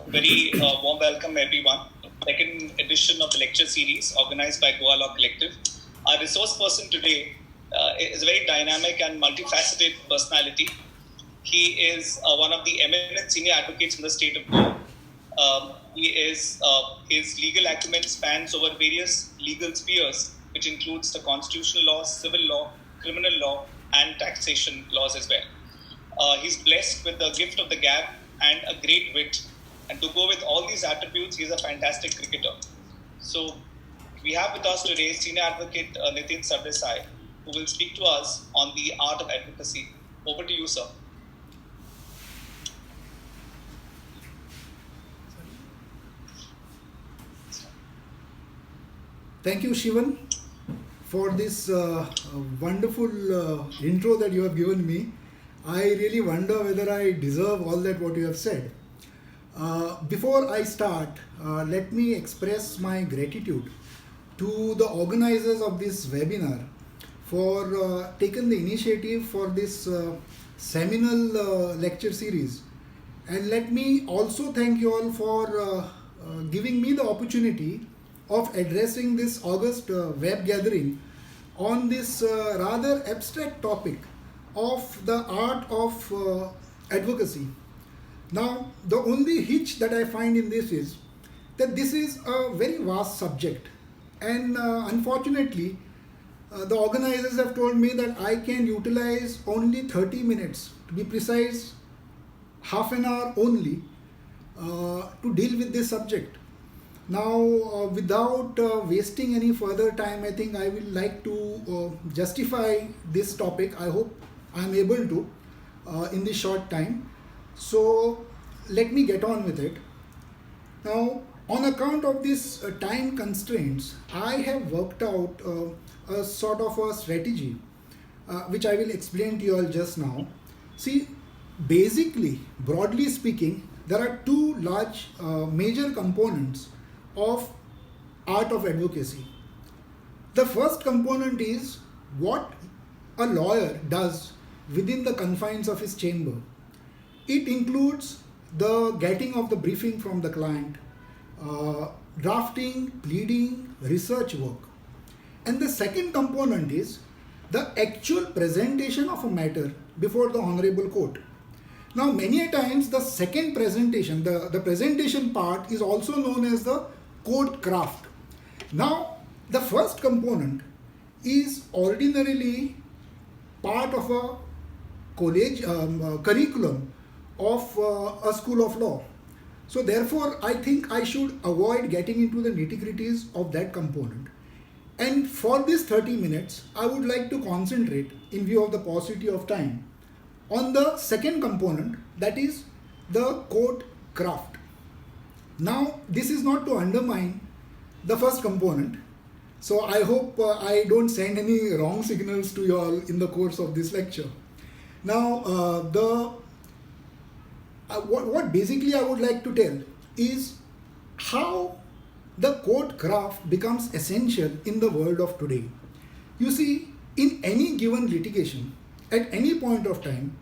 very warm welcome, everyone. Second edition of the lecture series organized by Goa Law Collective. Our resource person today is a very dynamic and multifaceted personality. He is one of the eminent senior advocates in the state of Goa. His legal acumen spans over various legal spheres, which includes the constitutional law, civil law, criminal law, and taxation laws as well. He's blessed with the gift of the gab and a great wit. And to go with all these attributes, he's a fantastic cricketer. So we have with us today Senior Advocate Nitin Sardesai, who will speak to us on the art of advocacy. Over to you, sir. Thank you, Shivan, for this wonderful intro that you have given me. I really wonder whether I deserve all that what you have said. Before I start, let me express my gratitude to the organizers of this webinar for taking the initiative for this seminal lecture series. And let me also thank you all for giving me the opportunity of addressing this August web gathering on this rather abstract topic of the art of advocacy. Now, the only hitch that I find in this is that this is a very vast subject, and unfortunately, the organizers have told me that I can utilize only 30 minutes, to be precise, half an hour only, to deal with this subject. Now, without wasting any further time, I think I will like to justify this topic. I hope I am able to in this short time. So, let me get on with it. Now, on account of this time constraints, I have worked out a sort of a strategy which I will explain to you all just now. See, basically, broadly speaking, there are two large major components of art of advocacy. The first component is what a lawyer does within the confines of his chamber. It includes the getting of the briefing from the client, drafting, pleading, research work. And the second component is the actual presentation of a matter before the honorable court. Now, many a times the second presentation, the presentation part is also known as the court craft. Now, the first component is ordinarily part of a college curriculum of a school of law. So therefore, I think I should avoid getting into the nitty-gritties of that component. And for this 30 minutes, I would like to concentrate, in view of the paucity of time, on the second component, that is the court craft. Now, this is not to undermine the first component. So I hope I don't send any wrong signals to you all in the course of this lecture. Now, what basically I would like to tell is how the court craft becomes essential in the world of today. You see, in any given litigation, at any point of time,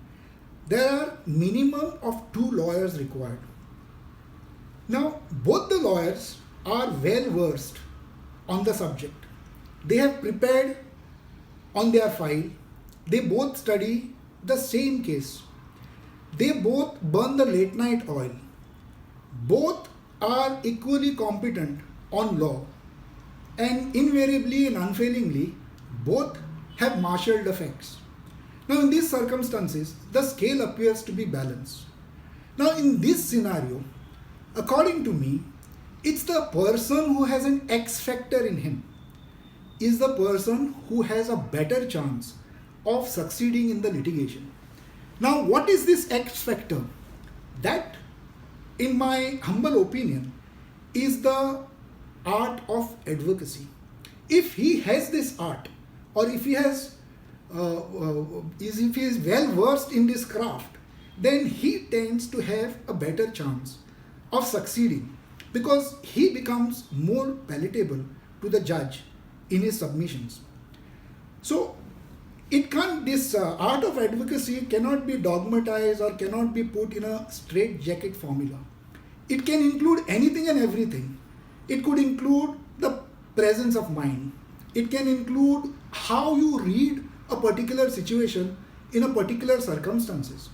there are minimum of 2 lawyers required. Now, both the lawyers are well versed on the subject. They have prepared on their file. They both study the same case. They both burn the late night oil. Both are equally competent on law. And invariably and unfailingly, both have marshaled the facts. Now, in these circumstances, the scale appears to be balanced. Now, in this scenario, according to me, it's the person who has an X factor in him is the person who has a better chance of succeeding in the litigation. Now, what is this X factor? That, in my humble opinion, is the art of advocacy. If he has this art, or if he has, if he is well versed in this craft, then he tends to have a better chance of succeeding because he becomes more palatable to the judge in his submissions. So, this art of advocacy cannot be dogmatized or cannot be put in a straitjacket formula. It can include anything and everything. It could include the presence of mind. It can include how you read a particular situation in a particular circumstances.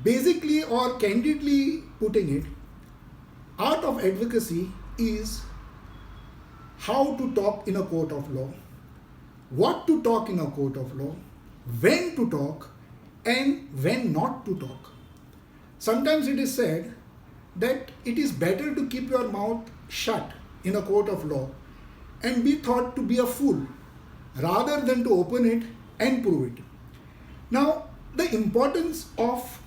Basically or candidly putting it, art of advocacy is how to talk in a court of law, what to talk in a court of law, when to talk, and when not to talk. Sometimes it is said that it is better to keep your mouth shut in a court of law and be thought to be a fool rather than to open it and prove it. Now, the importance of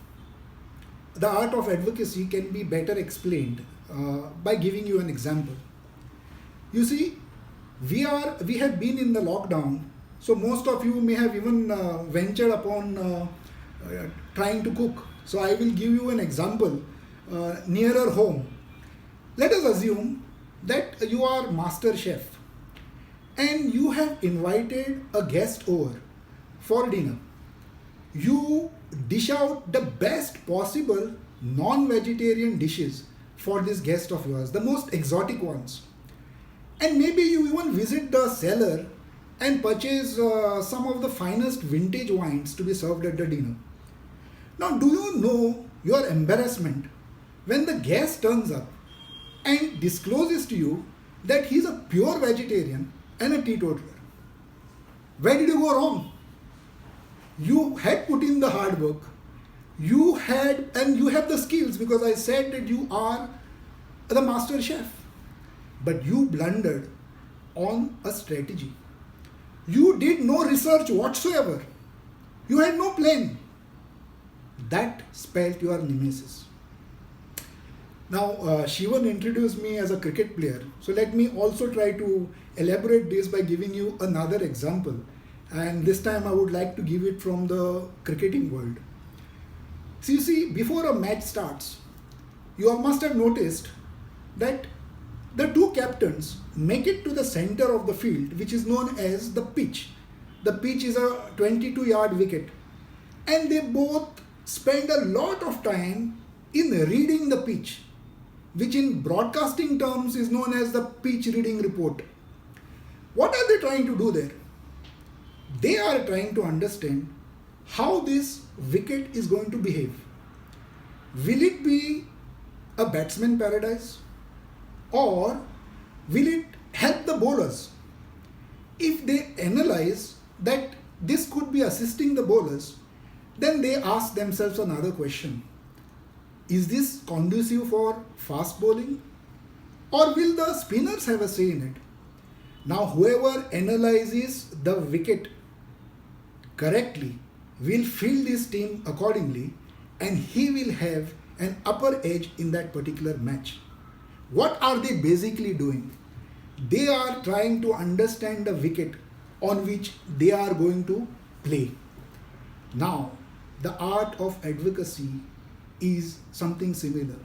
the art of advocacy can be better explained by giving you an example. You see, we have been in the lockdown, so most of you may have even ventured upon trying to cook. So I will give you an example nearer home. Let us assume that you are master chef and you have invited a guest over for dinner. You dish out the best possible non-vegetarian dishes for this guest of yours, the most exotic ones. And maybe you even visit the cellar and purchase some of the finest vintage wines to be served at the dinner. Now, do you know your embarrassment when the guest turns up and discloses to you that he's a pure vegetarian and a teetotaler? Where did you go wrong? You had put in the hard work. You have the skills, because I said that you are the master chef. But you blundered on a strategy. You did no research whatsoever. You had no plan. That spelled your nemesis. Now, Shivan introduced me as a cricket player. So let me also try to elaborate this by giving you another example. And this time I would like to give it from the cricketing world. So you see, before a match starts, you all must have noticed that the two captains make it to the center of the field, which is known as the pitch. The pitch is a 22-yard wicket. And they both spend a lot of time in reading the pitch, which in broadcasting terms is known as the pitch reading report. What are they trying to do there? They are trying to understand how this wicket is going to behave. Will it be a batsman paradise, or will it help the bowlers? If they analyze that this could be assisting the bowlers, then they ask themselves another question. Is this conducive for fast bowling, or will the spinners have a say in it? Now, whoever analyzes the wicket correctly will field his team accordingly, and he will have an upper edge in that particular match. What are they basically doing? They are trying to understand the wicket on which they are going to play. Now, the art of advocacy is something similar.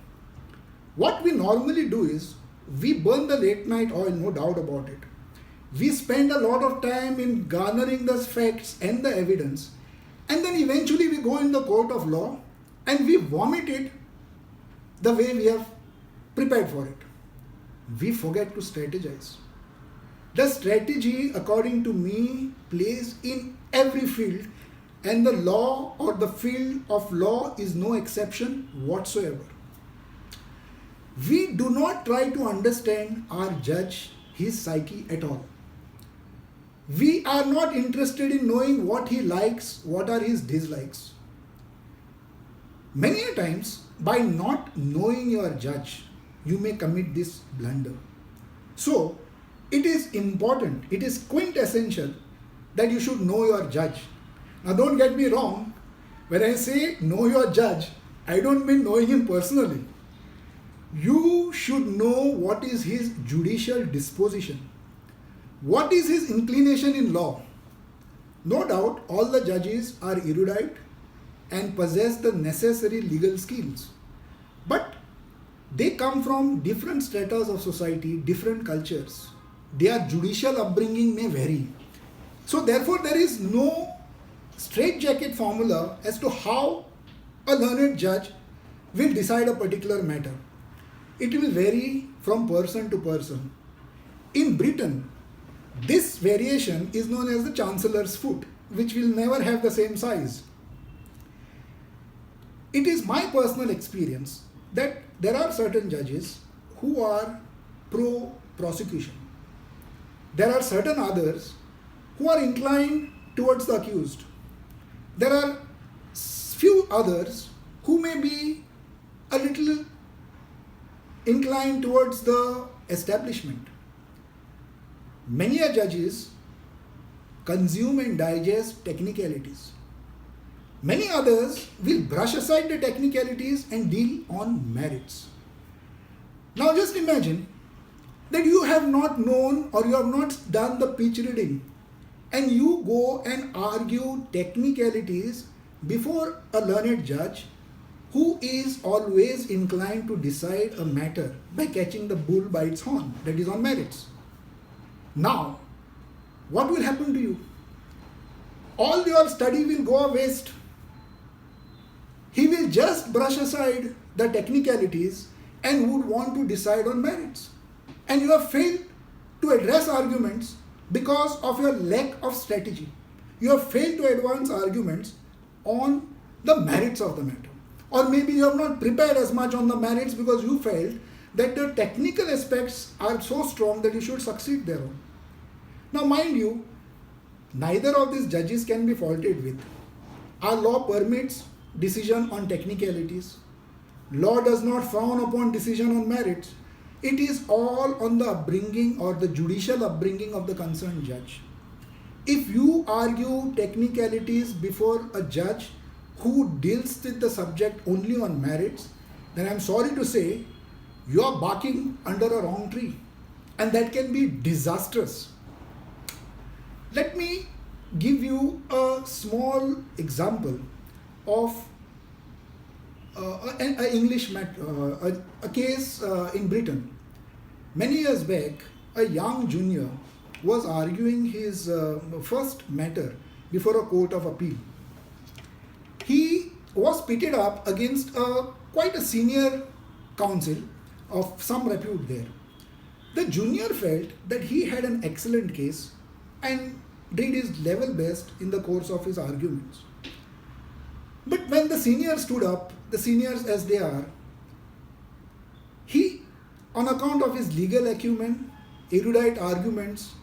What we normally do is we burn the late night oil, no doubt about it. We spend a lot of time in garnering the facts and the evidence, and then eventually we go in the court of law and we vomit it the way we have prepared for it. We forget to strategize. The strategy, according to me, plays in every field, and the law or the field of law is no exception whatsoever. We do not try to understand our judge, his psyche at all. We are not interested in knowing what he likes, what are his dislikes. Many a times, by not knowing your judge, you may commit this blunder. So, it is important, it is quintessential that you should know your judge. Now, don't get me wrong, when I say know your judge, I don't mean knowing him personally. You should know what is his judicial disposition. What is his inclination in law? No doubt, all the judges are erudite and possess the necessary legal skills. But they come from different stratas of society, different cultures. Their judicial upbringing may vary. So therefore, there is no straitjacket formula as to how a learned judge will decide a particular matter. It will vary from person to person. In Britain, this variation is known as the Chancellor's foot, which will never have the same size. It is my personal experience that there are certain judges who are pro-prosecution. There are certain others who are inclined towards the accused. There are few others who may be a little inclined towards the establishment. Many a judges consume and digest technicalities. Many others will brush aside the technicalities and deal on merits. Now just imagine that you have not known or you have not done the pitch reading and you go and argue technicalities before a learned judge who is always inclined to decide a matter by catching the bull by its horn, that is on merits. Now, what will happen to you? All your study will go a waste. He will just brush aside the technicalities and would want to decide on merits. And you have failed to address arguments because of your lack of strategy. You have failed to advance arguments on the merits of the matter. Or maybe you have not prepared as much on the merits because you felt that the technical aspects are so strong that you should succeed thereon. Now mind you, neither of these judges can be faulted with. Our law permits decision on technicalities. Law does not frown upon decision on merits. It is all on the upbringing or the judicial upbringing of the concerned judge. If you argue technicalities before a judge who deals with the subject only on merits, then I am sorry to say you are barking under a wrong tree, and that can be disastrous. Let me give you a small example of an English matter, a case in Britain. Many years back, a young junior was arguing his first matter before a court of appeal. He was pitted up against quite a senior counsel of some repute there. The junior felt that he had an excellent case and did his level best in the course of his arguments. But when the senior stood up, the seniors as they are, he, on account of his legal acumen, erudite arguments,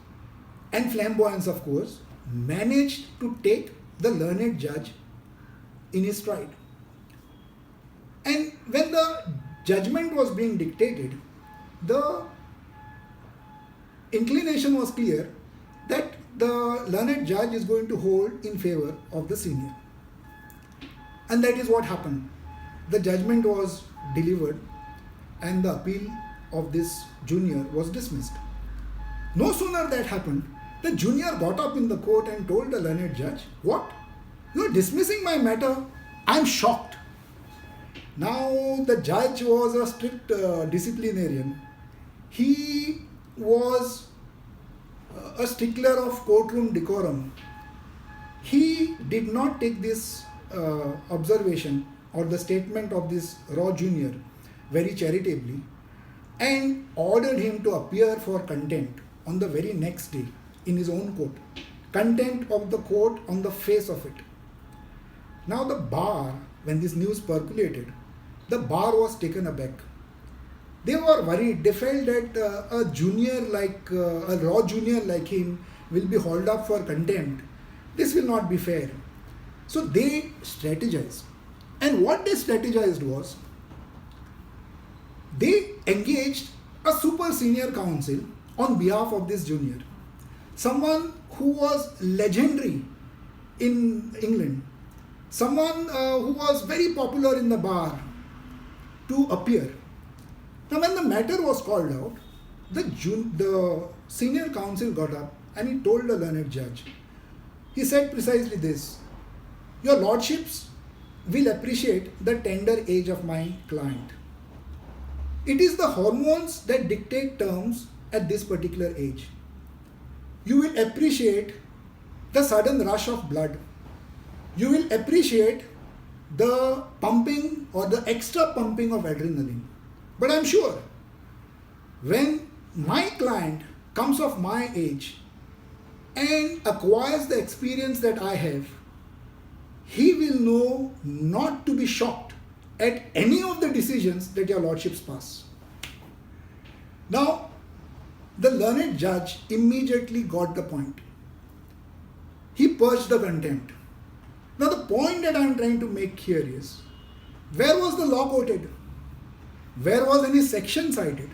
and flamboyance of course, managed to take the learned judge in his stride. And when the judgment was being dictated, the inclination was clear that the learned judge is going to hold in favor of the senior. And that is what happened. The judgment was delivered and the appeal of this junior was dismissed. No sooner that happened, the junior got up in the court and told the learned judge, "What? You are dismissing my matter? I am shocked." Now the judge was a strict disciplinarian. He was a stickler of courtroom decorum. He did not take this observation or the statement of this raw junior very charitably and ordered him to appear for contempt on the very next day in his own court. Contempt of the court on the face of it. Now the bar, when this news percolated, the bar was taken aback. They were worried. They felt that a junior like, a raw junior like him will be hauled up for contempt. This will not be fair. So they strategized. And what they strategized was, they engaged a super senior counsel on behalf of this junior. Someone who was legendary in England. Someone who was very popular in the bar to appear. Now when the matter was called out, the senior counsel got up and he told the learned judge. He said precisely this: "Your lordships will appreciate the tender age of my client. It is the hormones that dictate terms at this particular age. You will appreciate the sudden rush of blood. You will appreciate the pumping or the extra pumping of adrenaline. But I'm sure when my client comes of my age and acquires the experience that I have, he will know not to be shocked at any of the decisions that your lordships pass. Now, the learned judge immediately got the point. He purged the contempt. Now, the point that I am trying to make here is, where was the law quoted? Where was any section cited?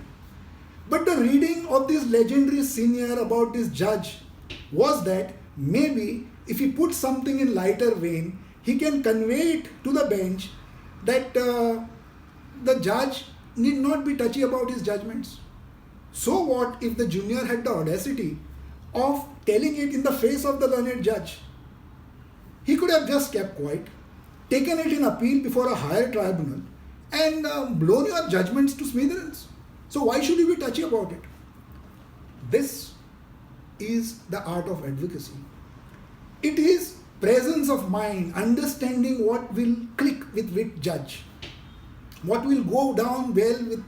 But the reading of this legendary senior about this judge was that maybe if he puts something in lighter vein, he can convey it to the bench that the judge need not be touchy about his judgments. So what if the junior had the audacity of telling it in the face of the learned judge? He could have just kept quiet, taken it in appeal before a higher tribunal, and blown your judgments to smithereens. So why should you be touchy about it? This is the art of advocacy. It is presence of mind, understanding what will click with which judge, what will go down well with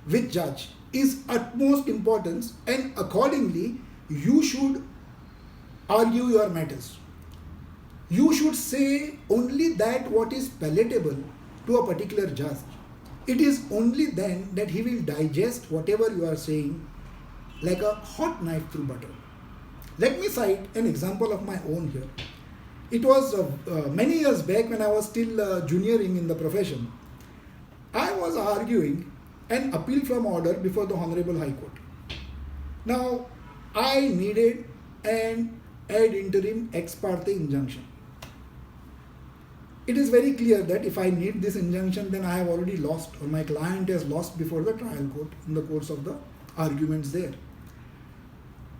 which judge is utmost importance, and accordingly you should argue your matters. You should say only that what is palatable to a particular judge. It is only then that he will digest whatever you are saying like a hot knife through butter. Let me cite an example of my own here. It was many years back when I was still junioring in the profession. I was arguing an appeal from order before the Honorable High Court. Now, I needed an ad interim ex parte injunction. It is very clear that if I need this injunction, then I have already lost, or my client has lost before the trial court in the course of the arguments there.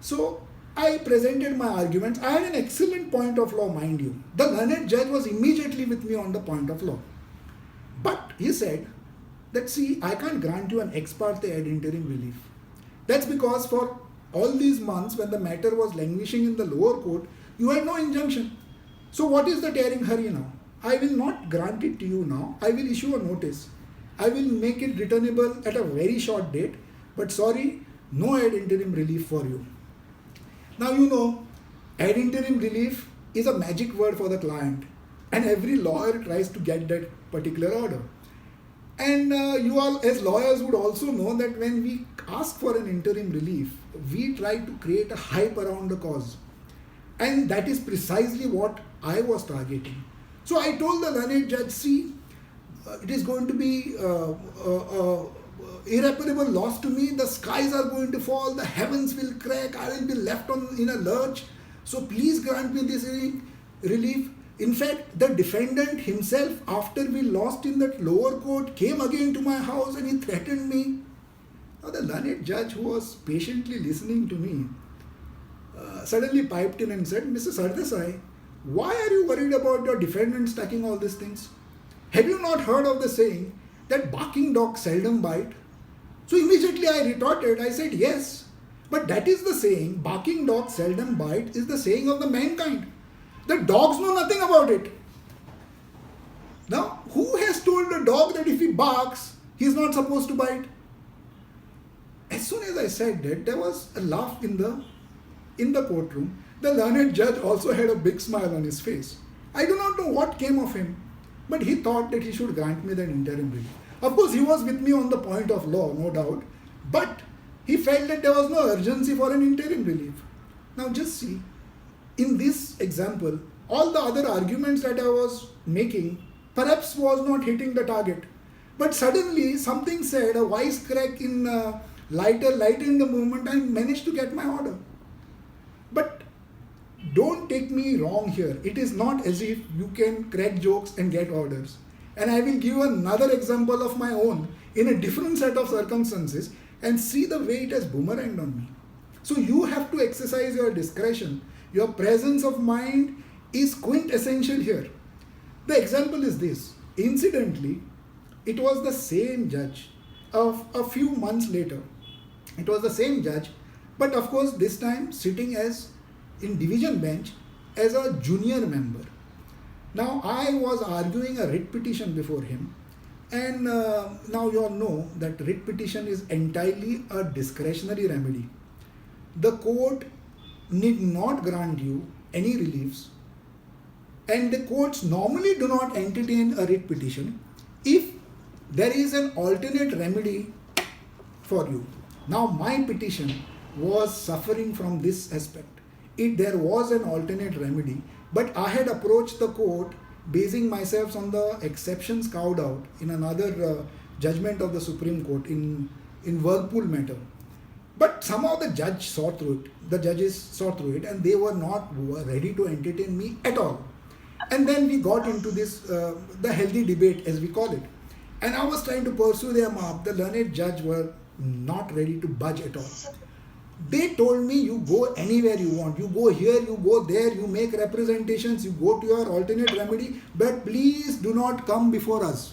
So, I presented my arguments. I had an excellent point of law, mind you. The learned judge was immediately with me on the point of law. But he said that, see, I can't grant you an ex parte ad interim relief. That's because for all these months when the matter was languishing in the lower court, you had no injunction. So what is the tearing hurry now? I will not grant it to you now. I will issue a notice. I will make it returnable at a very short date. But sorry, no ad interim relief for you. Now you know, ad interim relief is a magic word for the client. And every lawyer tries to get that particular order. And you all as lawyers would also know that when we ask for an interim relief, we try to create a hype around the cause. And that is precisely what I was targeting. So I told the learned judge, see, it is going to be irreparable loss to me. The skies are going to fall, the heavens will crack, I will be left in a lurch. So please grant me this relief. In fact, the defendant himself, after we lost in that lower court, came again to my house and he threatened me. Now the learned judge, who was patiently listening to me, suddenly piped in and said, Mr. Sardesai, why are you worried about your defendant stacking all these things? Have you not heard of the saying that barking dogs seldom bite? So immediately I retorted, I said, yes, but that is the saying, barking dogs seldom bite, is the saying of the mankind. The dogs know nothing about it. Now, who has told the dog that if he barks, he is not supposed to bite? As soon as I said that, there was a laugh in the courtroom. The learned judge also had a big smile on his face. I do not know what came of him, but he thought that he should grant me the interim relief. Of course, he was with me on the point of law, no doubt, but he felt that there was no urgency for an interim relief. Now just see, in this example, all the other arguments that I was making perhaps was not hitting the target. But suddenly something said, a wisecrack in lightened the movement, I managed to get my order. But don't take me wrong here. It is not as if you can crack jokes and get orders. And I will give another example of my own in a different set of circumstances and see the way it has boomeranged on me. So you have to exercise your discretion. Your presence of mind is quintessential here. The example is this. Incidentally, it was the same judge of a few months later. It was the same judge, but of course this time sitting as in division bench as a junior member. Now I was arguing a writ petition before him, And now you all know that writ petition is entirely a discretionary remedy. The court need not grant you any reliefs, and the courts normally do not entertain a writ petition if there is an alternate remedy for you. Now, my petition was suffering from this aspect. There was an alternate remedy, but I had approached the court basing myself on the exceptions carved out in another judgment of the Supreme Court in Whirlpool matter. But somehow the judge saw through it. The judges saw through it, and they were not ready to entertain me at all. And then we got into this, the healthy debate as we call it. And I was trying to pursue them up. The learned judge were not ready to budge at all. They told me, you go anywhere you want. You go here, you go there, you make representations, you go to your alternate remedy, but please do not come before us.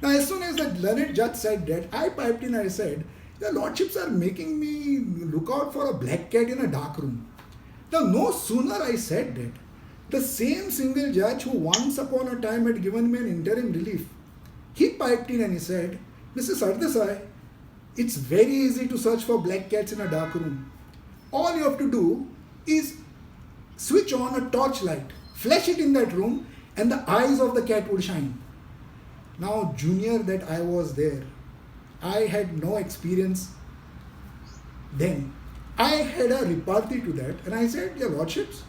Now, as soon as the learned judge said that, I piped in and I said, your lordships are making me look out for a black cat in a dark room. Now, no sooner I said that, the same single judge who once upon a time had given me an interim relief, he piped in and he said, Mr. Sardesai, it's very easy to search for black cats in a dark room. All you have to do is switch on a torchlight, flash it in that room, and the eyes of the cat would shine. Now, junior that I was there, I had no experience then. I had a repartee to that, and I said, your lordships,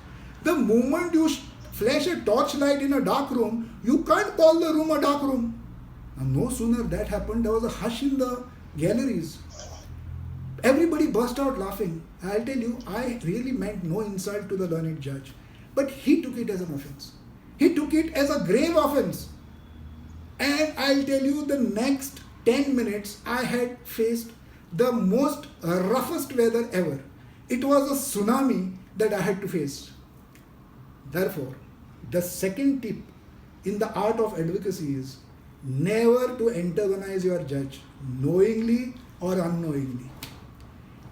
the moment you flash a torchlight in a dark room, you can't call the room a dark room. Now, no sooner that happened, there was a hush in the galleries. Everybody burst out laughing. I'll tell you, I really meant no insult to the learned judge. But he took it as an offense. He took it as a grave offense. And I'll tell you, the next 10 minutes, I had faced the most roughest weather ever. It was a tsunami that I had to face. Therefore, the second tip in the art of advocacy is never to antagonize your judge, knowingly or unknowingly.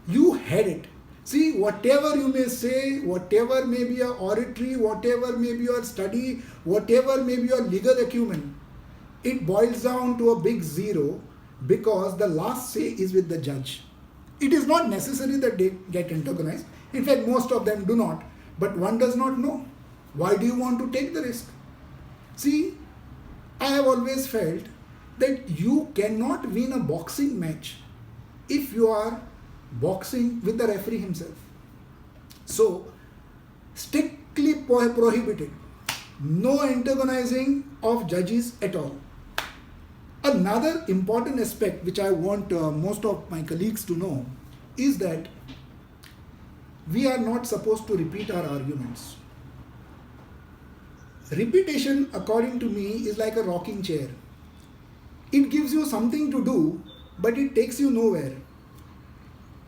You had it. See, whatever you may say, whatever may be your oratory, whatever may be your study, whatever may be your legal acumen, it boils down to a big zero because the last say is with the judge. It is not necessary that they get antagonized. In fact, most of them do not. But one does not know. Why do you want to take the risk? See, I have always felt that you cannot win a boxing match if you are boxing with the referee himself. So, strictly prohibited. No antagonizing of judges at all. Another important aspect which I want most of my colleagues to know is that we are not supposed to repeat our arguments. Repetition, according to me, is like a rocking chair. It gives you something to do, but it takes you nowhere.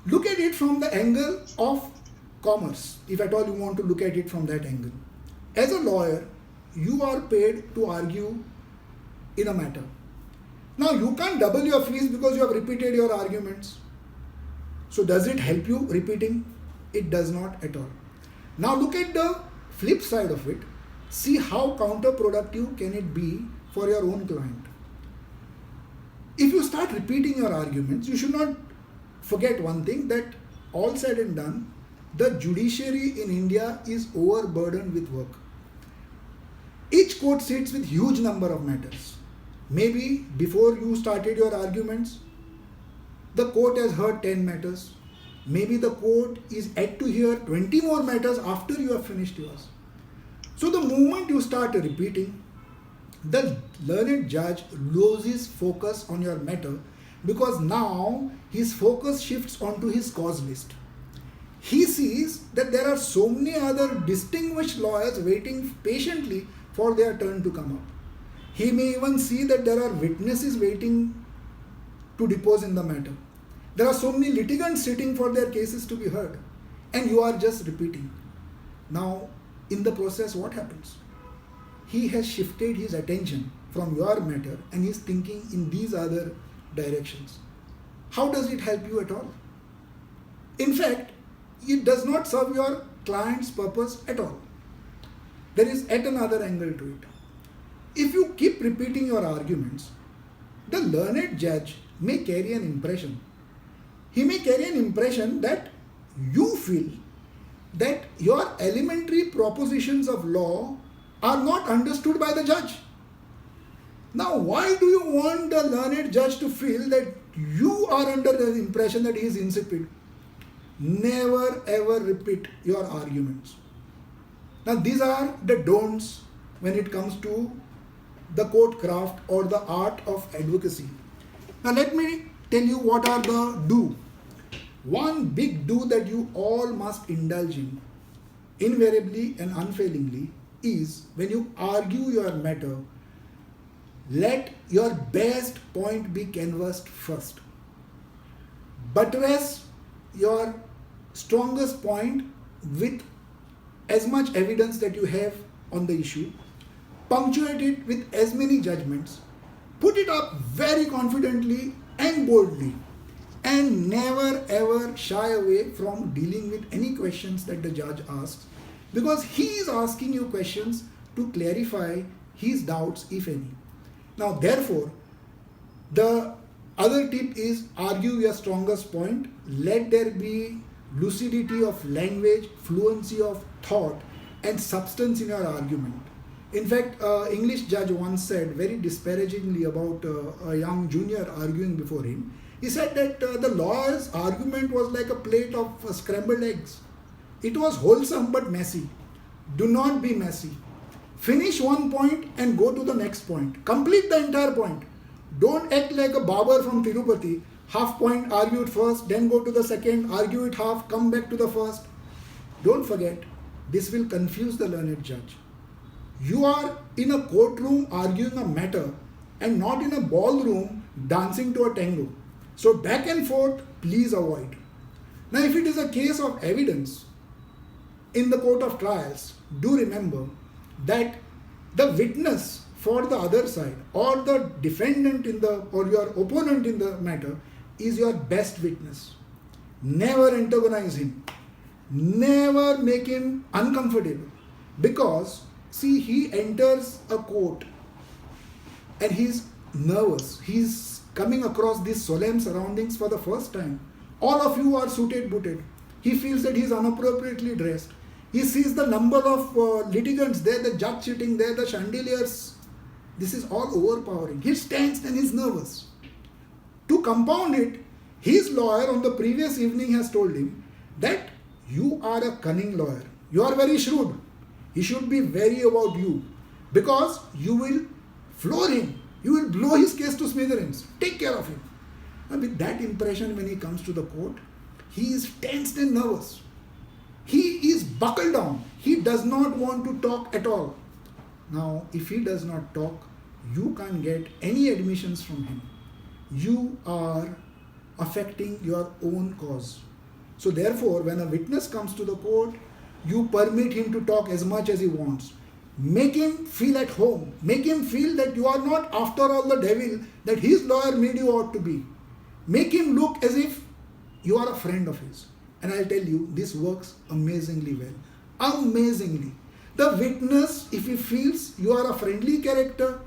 Look at it from the angle of commerce, if at all you want to look at it from that angle. As a lawyer, you are paid to argue in a matter. Now, you can't double your fees because you have repeated your arguments. So, does it help you repeating? It does not at all. Now, look at the flip side of it. See how counterproductive can it be for your own client. If you start repeating your arguments, you should not forget one thing, that all said and done, the judiciary in India is overburdened with work. Each court sits with huge number of matters. Maybe before you started your arguments, the court has heard 10 matters. Maybe the court is yet to hear 20 more matters after you have finished yours. So the moment you start repeating, the learned judge loses focus on your matter because now his focus shifts onto his cause list. He sees that there are so many other distinguished lawyers waiting patiently for their turn to come up. He may even see that there are witnesses waiting to depose in the matter. There are so many litigants sitting for their cases to be heard, and you are just repeating. Now, in the process, what happens? He has shifted his attention from your matter and he is thinking in these other directions. How does it help you at all? In fact, it does not serve your client's purpose at all. There is yet another angle to it. If you keep repeating your arguments, the learned judge may carry an impression. He may carry an impression that you feel that your elementary propositions of law are not understood by the judge. Now, why do you want the learned judge to feel that you are under the impression that he is insipid? Never ever repeat your arguments. Now, these are the don'ts when it comes to the court craft or the art of advocacy. Now, let me tell you what are the do. One big do that you all must indulge in, invariably and unfailingly, is when you argue your matter, let your best point be canvassed first. Buttress your strongest point with as much evidence that you have on the issue, punctuate it with as many judgments, put it up very confidently and boldly, and never ever shy away from dealing with any questions that the judge asks, because he is asking you questions to clarify his doubts, if any. Now, therefore, the other tip is argue your strongest point. Let there be lucidity of language, fluency of thought, and substance in your argument. In fact, English judge once said very disparagingly about a young junior arguing before him. He said that the lawyer's argument was like a plate of scrambled eggs. It was wholesome but messy. Do not be messy. Finish one point and go to the next point. Complete the entire point. Don't act like a barber from Tirupati. Half point, argue it first, then go to the second, argue it half, come back to the first. Don't forget, this will confuse the learned judge. You are in a courtroom arguing a matter and not in a ballroom dancing to a tango. So back and forth, please avoid. Now, if it is a case of evidence in the court of trials, do remember that the witness for the other side or the defendant or your opponent in the matter is your best witness. Never antagonize him. Never make him uncomfortable, because see, he enters a court and he's nervous. He's coming across these solemn surroundings for the first time. All of you are suited booted. He feels that he's inappropriately dressed. He sees the number of litigants there, the judge sitting there, the chandeliers. This is all overpowering. He's tense and he's nervous. To compound it, his lawyer on the previous evening has told him that you are a cunning lawyer. You are very shrewd. He should be wary about you, because you will floor him. You will blow his case to smithereens. Take care of him. And with that impression, when he comes to the court, he is tensed and nervous. He is buckled down. He does not want to talk at all. Now, if he does not talk, you can't get any admissions from him. You are affecting your own cause. So therefore, when a witness comes to the court, you permit him to talk as much as he wants. Make him feel at home. Make him feel that you are not after all the devil that his lawyer made you out to be. Make him look as if you are a friend of his. And I'll tell you, this works amazingly well. Amazingly. The witness, if he feels you are a friendly character,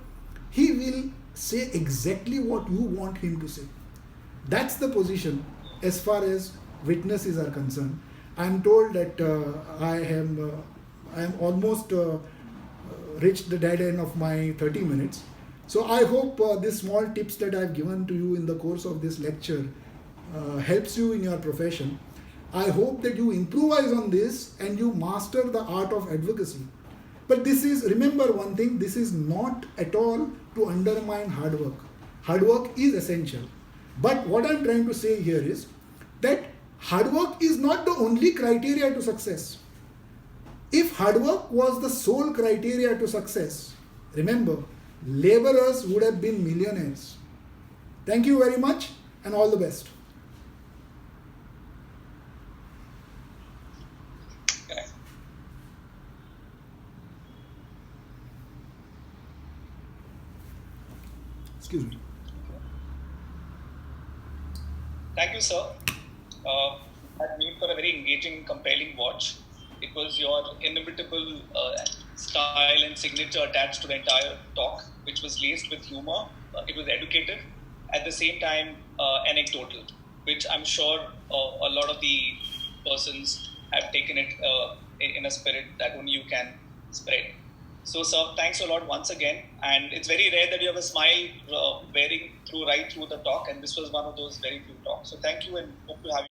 he will say exactly what you want him to say. That's the position as far as witnesses are concerned. I am told that I am almost reached the dead end of my 30 minutes. So I hope these small tips that I have given to you in the course of this lecture helps you in your profession. I hope that you improvise on this and you master the art of advocacy. But this is, remember one thing, this is not at all to undermine hard work. Hard work is essential. But what I'm trying to say here is that hard work is not the only criteria to success. If hard work was the sole criteria to success, remember, laborers would have been millionaires. Thank you very much and all the best. Excuse me. Thank you, sir. That made for a very engaging, compelling watch. It was your inimitable style and signature attached to the entire talk, which was laced with humor. It was educative, at the same time anecdotal, which I'm sure a lot of the persons have taken it in a spirit that only you can spread. So, sir, thanks a lot once again. And it's very rare that you have a smile wearing right through the talk, and this was one of those very few talks. So, thank you, and hope to have you.